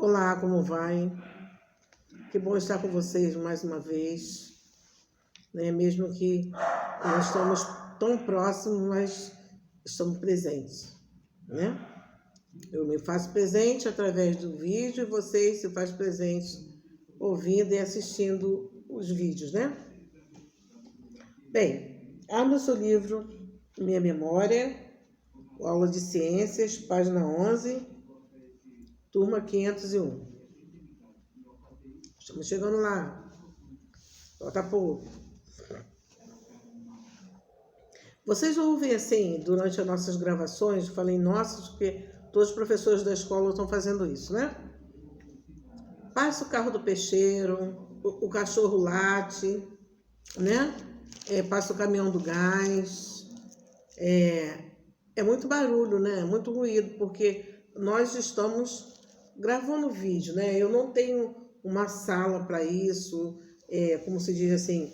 Olá, como vai? Que bom estar com vocês mais uma vez, né? Mesmo que não estamos tão próximos, mas estamos presentes, né? Eu me faço presente através do vídeo e vocês se fazem presentes ouvindo e assistindo os vídeos, né? Bem, abra o seu livro Minha Memória, aula de Ciências, página 11, turma 501. Estamos chegando lá. Falta pouco. Vocês ouvem assim, durante as nossas gravações, eu falei nossas, porque todos os professores da escola estão fazendo isso, né? Passa o carro do peixeiro, o cachorro late, né? Passa o caminhão do gás. É muito barulho, né? Muito ruído, porque nós estamos gravando vídeo, né? Eu não tenho uma sala para isso, como se diz assim,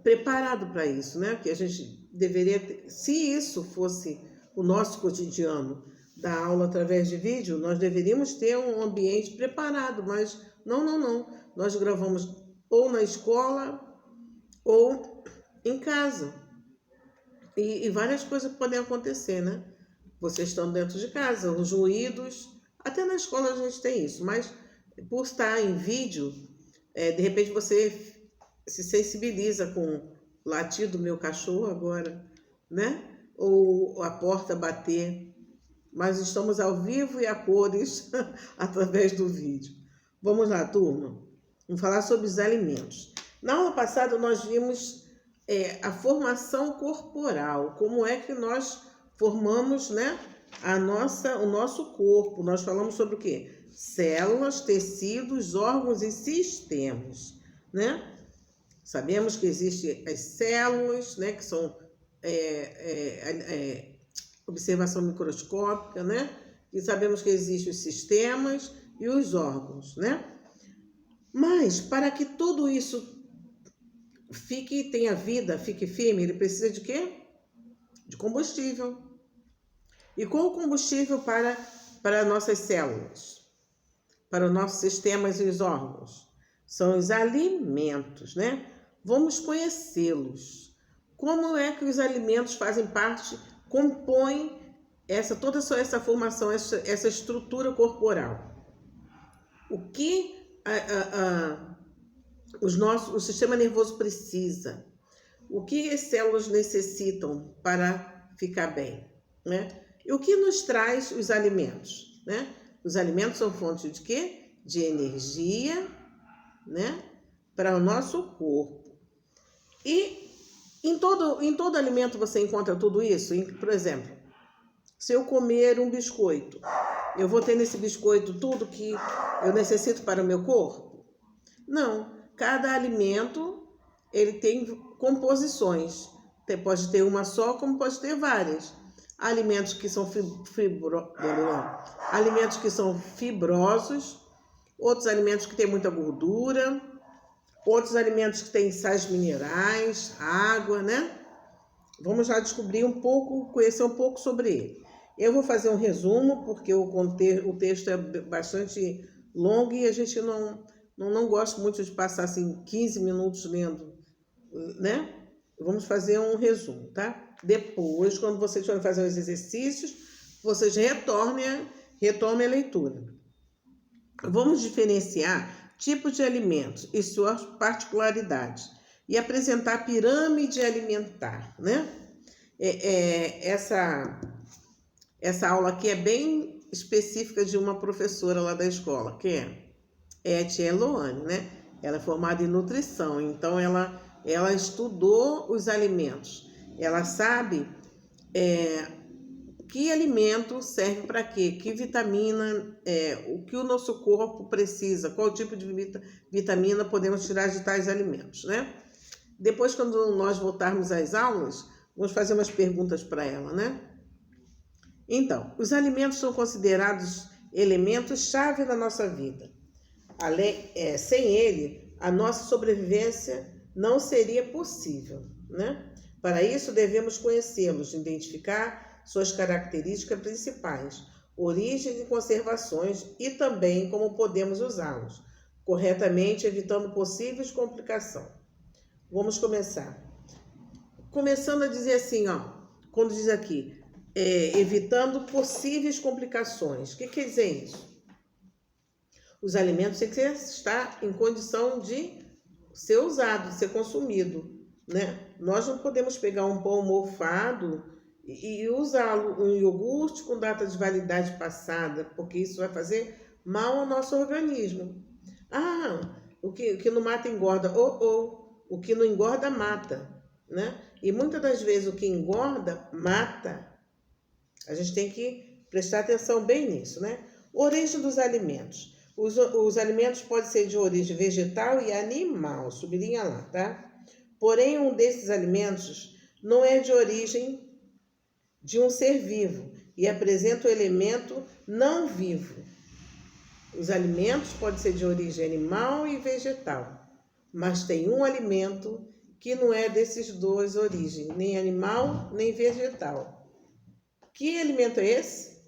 preparado para isso, né? Que a gente deveria ter, se isso fosse o nosso cotidiano, da aula através de vídeo, nós deveríamos ter um ambiente preparado, mas não. Nós gravamos ou na escola ou em casa. E várias coisas podem acontecer, né? Vocês estão dentro de casa, os ruídos, até na escola a gente tem isso, mas por estar em vídeo, de repente você se sensibiliza com o latido do meu cachorro agora, né? Ou a porta bater. Mas estamos ao vivo e a cores através do vídeo. Vamos lá, turma. Vamos falar sobre os alimentos. Na aula passada nós vimos a formação corporal, como é que nós formamos, né, o nosso corpo. Nós falamos sobre o quê? Células, tecidos, órgãos e sistemas, né? Sabemos que existem as células, né, que são observação microscópica, né? E sabemos que existem os sistemas e os órgãos, né? Mas para que tudo isso tenha vida, fique firme, ele precisa de quê? De combustível. E qual o combustível para nossas células? Para os nossos sistemas e os órgãos? São os alimentos, né? Vamos conhecê-los. Como é que os alimentos fazem parte, compõem toda essa formação, essa estrutura corporal? O que o sistema nervoso precisa? O que as células necessitam para ficar bem, né? E o que nos traz os alimentos, né? Os alimentos são fonte de quê? De energia, né? Para o nosso corpo. E em todo alimento você encontra tudo isso. Por exemplo, se eu comer um biscoito, eu vou ter nesse biscoito tudo que eu necessito para o meu corpo? Não. Cada alimento, ele tem composições. Pode ter uma só, como pode ter várias. Alimentos que são alimentos que são fibrosos, outros alimentos que têm muita gordura, outros alimentos que têm sais minerais, água, né? Vamos lá descobrir um pouco, conhecer um pouco sobre ele. Eu vou fazer um resumo, porque o texto é bastante longo e a gente não gosta muito de passar assim 15 minutos lendo, né? Vamos fazer um resumo, tá? Depois, quando vocês forem fazer os exercícios, vocês retomem a leitura. Vamos diferenciar tipos de alimentos e suas particularidades e apresentar a pirâmide alimentar, né? Essa aula aqui é bem específica de uma professora lá da escola, que é a tia Eloane, né? Ela é formada em nutrição, então ela estudou os alimentos. Ela sabe que alimento serve para quê? Que vitamina, o que o nosso corpo precisa, qual tipo de vitamina podemos tirar de tais alimentos, né? Depois, quando nós voltarmos às aulas, vamos fazer umas perguntas para ela, né? Então, os alimentos são considerados elementos-chave da nossa vida. Sem ele, a nossa sobrevivência não seria possível, né? Para isso, devemos conhecê-los, identificar suas características principais, origens e conservações e também como podemos usá-los corretamente, evitando possíveis complicações. Vamos começar. Começando a dizer assim, ó, quando diz aqui, evitando possíveis complicações. O que quer dizer isso? Os alimentos têm que estar em condição de ser usado, de ser consumido, né? Nós não podemos pegar um pão mofado e usá-lo, um iogurte com data de validade passada, porque isso vai fazer mal ao nosso organismo. O que não mata engorda. O que não engorda mata, né? E muitas das vezes o que engorda mata. A gente tem que prestar atenção bem nisso, né? Origem dos alimentos. Os alimentos podem ser de origem vegetal e animal, sublinha lá, tá? Porém, um desses alimentos não é de origem de um ser vivo e apresenta um elemento não vivo. Os alimentos podem ser de origem animal e vegetal, mas tem um alimento que não é desses dois origens, nem animal nem vegetal. Que alimento é esse?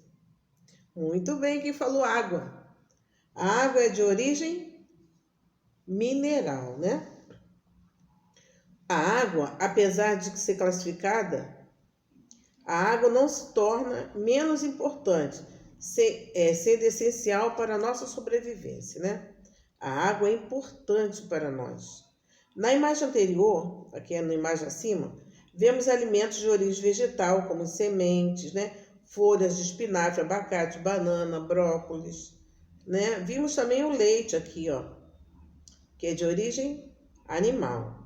Muito bem, quem falou água. A água é de origem mineral, né? A água, apesar de ser classificada, a água não se torna menos importante, sendo essencial para a nossa sobrevivência, né? A água é importante para nós. Na imagem anterior, aqui na imagem acima, vemos alimentos de origem vegetal, como sementes, né? Folhas de espinafre, abacate, banana, brócolis, né? Vimos também o leite aqui, ó, que é de origem animal.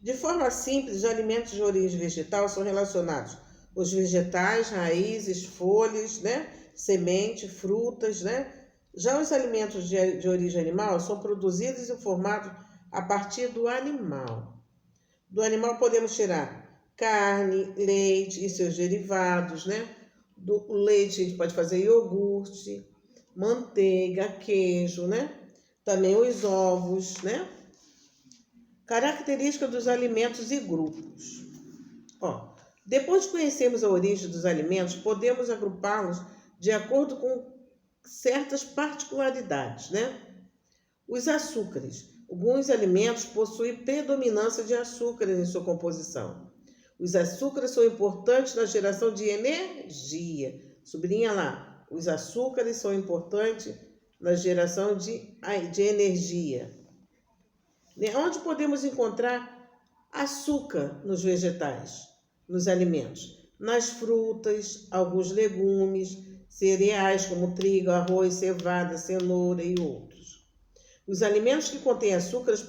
De forma simples, os alimentos de origem vegetal são relacionados aos vegetais, raízes, folhas, né? Semente, frutas, né? Já os alimentos de origem animal são produzidos e formados a partir do animal. Do animal podemos tirar carne, leite e seus derivados, né? Do leite a gente pode fazer iogurte, manteiga, queijo, né? Também os ovos, né? Características dos alimentos e grupos. Ó, depois de conhecermos a origem dos alimentos, podemos agrupá-los de acordo com certas particularidades, né? Os açúcares. Alguns alimentos possuem predominância de açúcares em sua composição. Os açúcares são importantes na geração de energia. Sublinha lá. Os açúcares são importantes na geração de energia. Onde podemos encontrar açúcar nos vegetais, nos alimentos? Nas frutas, alguns legumes, cereais como trigo, arroz, cevada, cenoura e outros. Os alimentos que contêm açúcares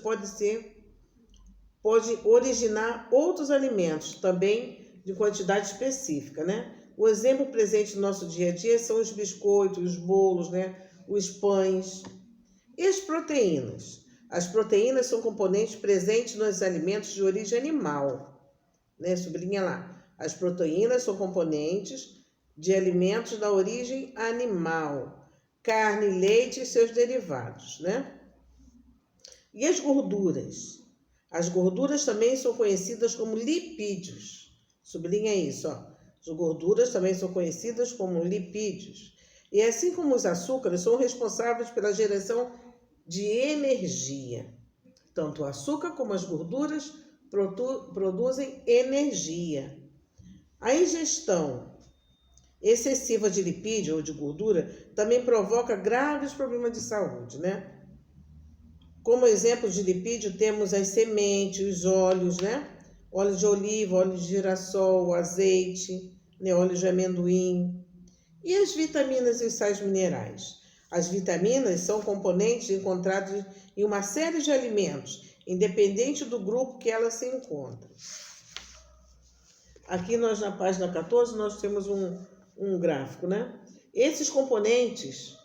podem originar outros alimentos, também de quantidade específica, né? O exemplo presente no nosso dia a dia são os biscoitos, os bolos, né? Os pães. E as proteínas? As proteínas são componentes presentes nos alimentos de origem animal, né? Sublinha lá. As proteínas são componentes de alimentos da origem animal, carne, leite e seus derivados, né? E as gorduras? As gorduras também são conhecidas como lipídios. Sublinha isso, ó. As gorduras também são conhecidas como lipídios. E assim como os açúcares, são responsáveis pela geração de energia. Tanto o açúcar como as gorduras produzem energia. A ingestão excessiva de lipídio ou de gordura também provoca graves problemas de saúde, né? Como exemplo de lipídio temos as sementes, os óleos, né? Óleo de oliva, óleo de girassol, azeite, né? Óleo de amendoim. E as vitaminas e os sais minerais? As vitaminas são componentes encontrados em uma série de alimentos, independente do grupo que elas se encontram. Aqui nós, na página 14, nós temos um gráfico, né? Esses componentes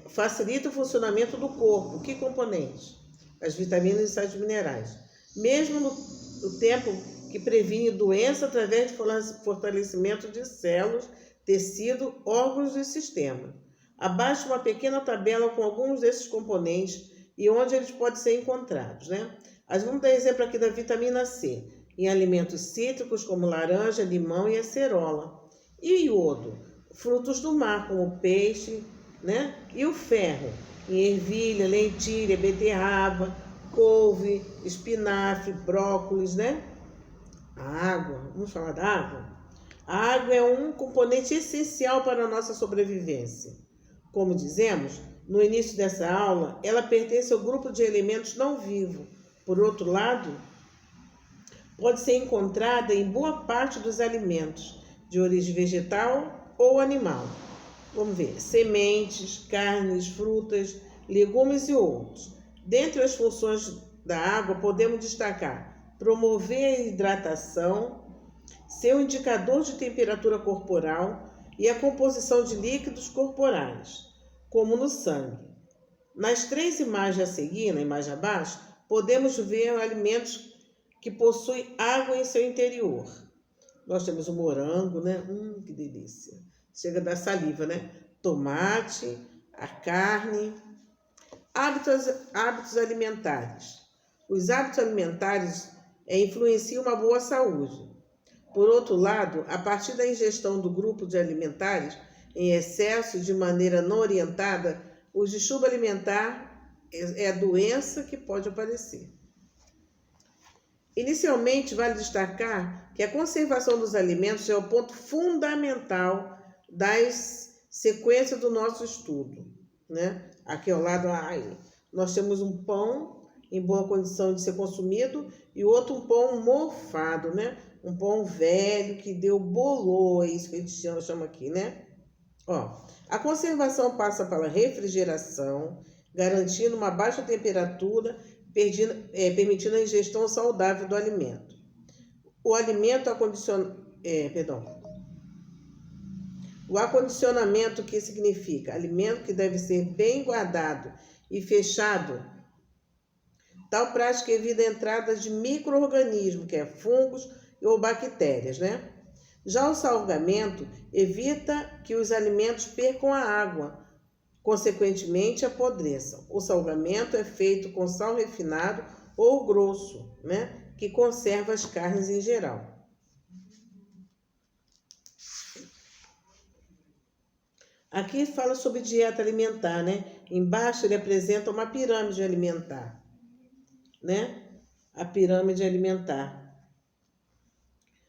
facilitam o funcionamento do corpo. Que componentes? As vitaminas e sais minerais. Mesmo no tempo que previne doença através de fortalecimento de células, tecido, órgãos e sistema. Abaixo uma pequena tabela com alguns desses componentes e onde eles podem ser encontrados, né? Vamos dar exemplo aqui da vitamina C, em alimentos cítricos como laranja, limão e acerola. E o iodo? frutos do mar, como o peixe, né? E o ferro, em ervilha, lentilha, beterraba, couve, espinafre, brócolis, né? A água, vamos falar da água? A água é um componente essencial para a nossa sobrevivência. Como dizemos, no início dessa aula, ela pertence ao grupo de elementos não vivos. Por outro lado, pode ser encontrada em boa parte dos alimentos de origem vegetal ou animal. Vamos ver, sementes, carnes, frutas, legumes e outros. Dentre as funções da água, podemos destacar promover a hidratação, ser um indicador de temperatura corporal e a composição de líquidos corporais, como no sangue. Nas 3 imagens a seguir, na imagem abaixo, podemos ver alimentos que possuem água em seu interior. Nós temos o morango, né? Que delícia! Chega da saliva, né? Tomate, a carne. Hábitos alimentares. Os hábitos alimentares influenciam uma boa saúde. Por outro lado, a partir da ingestão do grupo de alimentares em excesso de maneira não orientada, o distúrbio alimentar é a doença que pode aparecer. Inicialmente, vale destacar que a conservação dos alimentos é o ponto fundamental das sequências do nosso estudo, né? Aqui ao lado, nós temos um pão em boa condição de ser consumido e outro um pão mofado, né? Um pão velho que deu bolor, é isso que a gente chama aqui, né? A conservação passa pela refrigeração, garantindo uma baixa temperatura, permitindo a ingestão saudável do alimento. O acondicionamento, que significa alimento que deve ser bem guardado e fechado. Tal prática evita a entrada de micro-organismos, que é fungos ou bactérias, né? Já o salgamento evita que os alimentos percam a água, consequentemente apodreçam. O salgamento é feito com sal refinado ou grosso, né? Que conserva as carnes em geral. Aqui fala sobre dieta alimentar, né? Embaixo ele apresenta uma pirâmide alimentar, né? A pirâmide alimentar.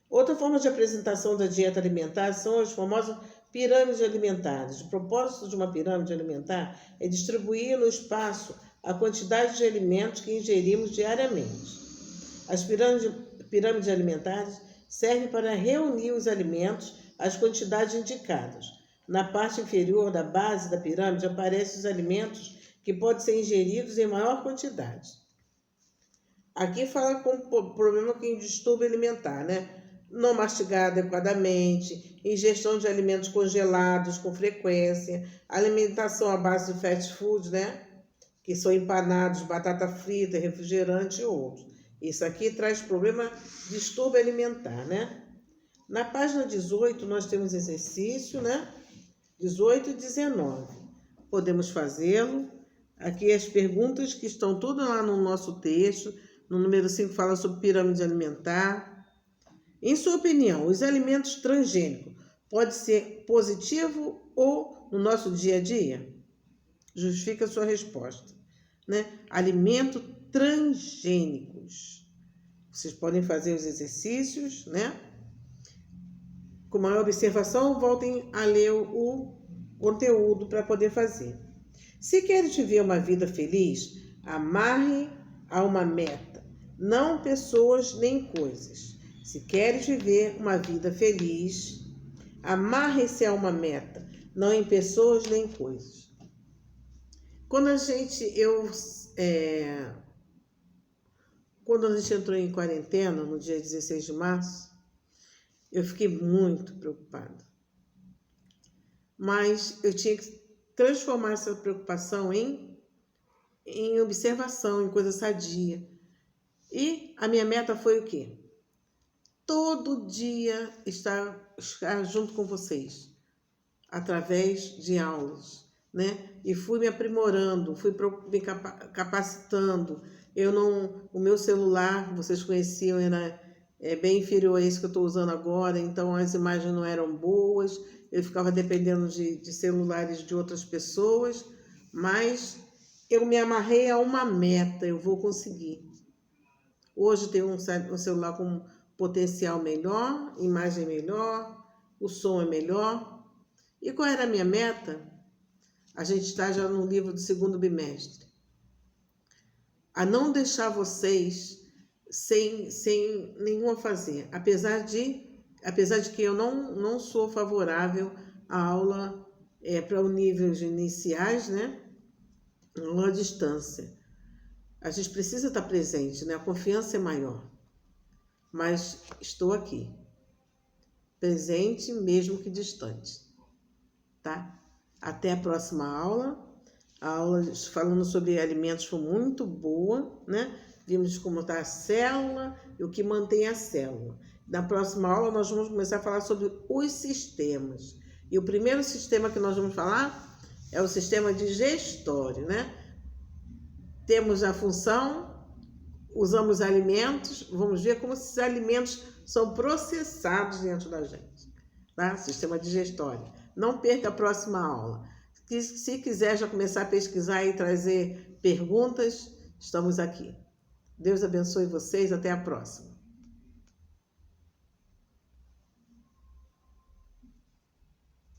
Outra forma de apresentação da dieta alimentar são as famosas pirâmides alimentares. O propósito de uma pirâmide alimentar é distribuir no espaço a quantidade de alimentos que ingerimos diariamente. As pirâmides alimentares servem para reunir os alimentos às quantidades indicadas. Na parte inferior da base da pirâmide aparecem os alimentos que podem ser ingeridos em maior quantidade. Aqui fala com o problema com o distúrbio alimentar, né? Não mastigar adequadamente, ingestão de alimentos congelados com frequência, alimentação à base de fast food, né? Que são empanados, batata frita, refrigerante e outros. Isso aqui traz problema de distúrbio alimentar, né? Na página 18 nós temos exercício, né? 18 e 19. Podemos fazê-lo. Aqui as perguntas que estão tudo lá no nosso texto. No número 5 fala sobre pirâmide alimentar. Em sua opinião, os alimentos transgênicos podem ser positivo ou no nosso dia a dia? Justifica a sua resposta, né? Alimentos transgênicos. Vocês podem fazer os exercícios, né? Com maior observação, voltem a ler o conteúdo para poder fazer. Se queres viver uma vida feliz, amarre a uma meta, não pessoas nem coisas. Se queres viver uma vida feliz, amarre-se a uma meta, não em pessoas nem coisas. Quando a gente entrou em quarentena, no dia 16 de março, eu fiquei muito preocupada. Mas eu tinha que transformar essa preocupação em observação, em coisa sadia. E a minha meta foi o quê? Todo dia estar junto com vocês, através de aulas, né? E fui me aprimorando, fui me capacitando. O meu celular, vocês conheciam, era bem inferior a esse que eu estou usando agora, então as imagens não eram boas. eu ficava dependendo de celulares de outras pessoas, mas eu me amarrei a uma meta, eu vou conseguir. Hoje tenho um celular com potencial melhor, imagem melhor, o som é melhor. E qual era a minha meta? A gente está já no livro do 2º bimestre. A não deixar vocês sem nenhum a fazer, apesar de que eu não sou favorável à aula para os níveis iniciais, né? Aula à distância. A gente precisa estar presente, né? A confiança é maior. Mas estou aqui, presente mesmo que distante, tá? Até a próxima aula. A aula falando sobre alimentos foi muito boa, né? Vimos como está a célula e o que mantém a célula. Na próxima aula nós vamos começar a falar sobre os sistemas. E o primeiro sistema que nós vamos falar é o sistema digestório, né? Temos a função, usamos alimentos, vamos ver como esses alimentos são processados dentro da gente, tá? Sistema digestório. Não perca a próxima aula. Se quiser já começar a pesquisar e trazer perguntas, estamos aqui. Deus abençoe vocês, até a próxima.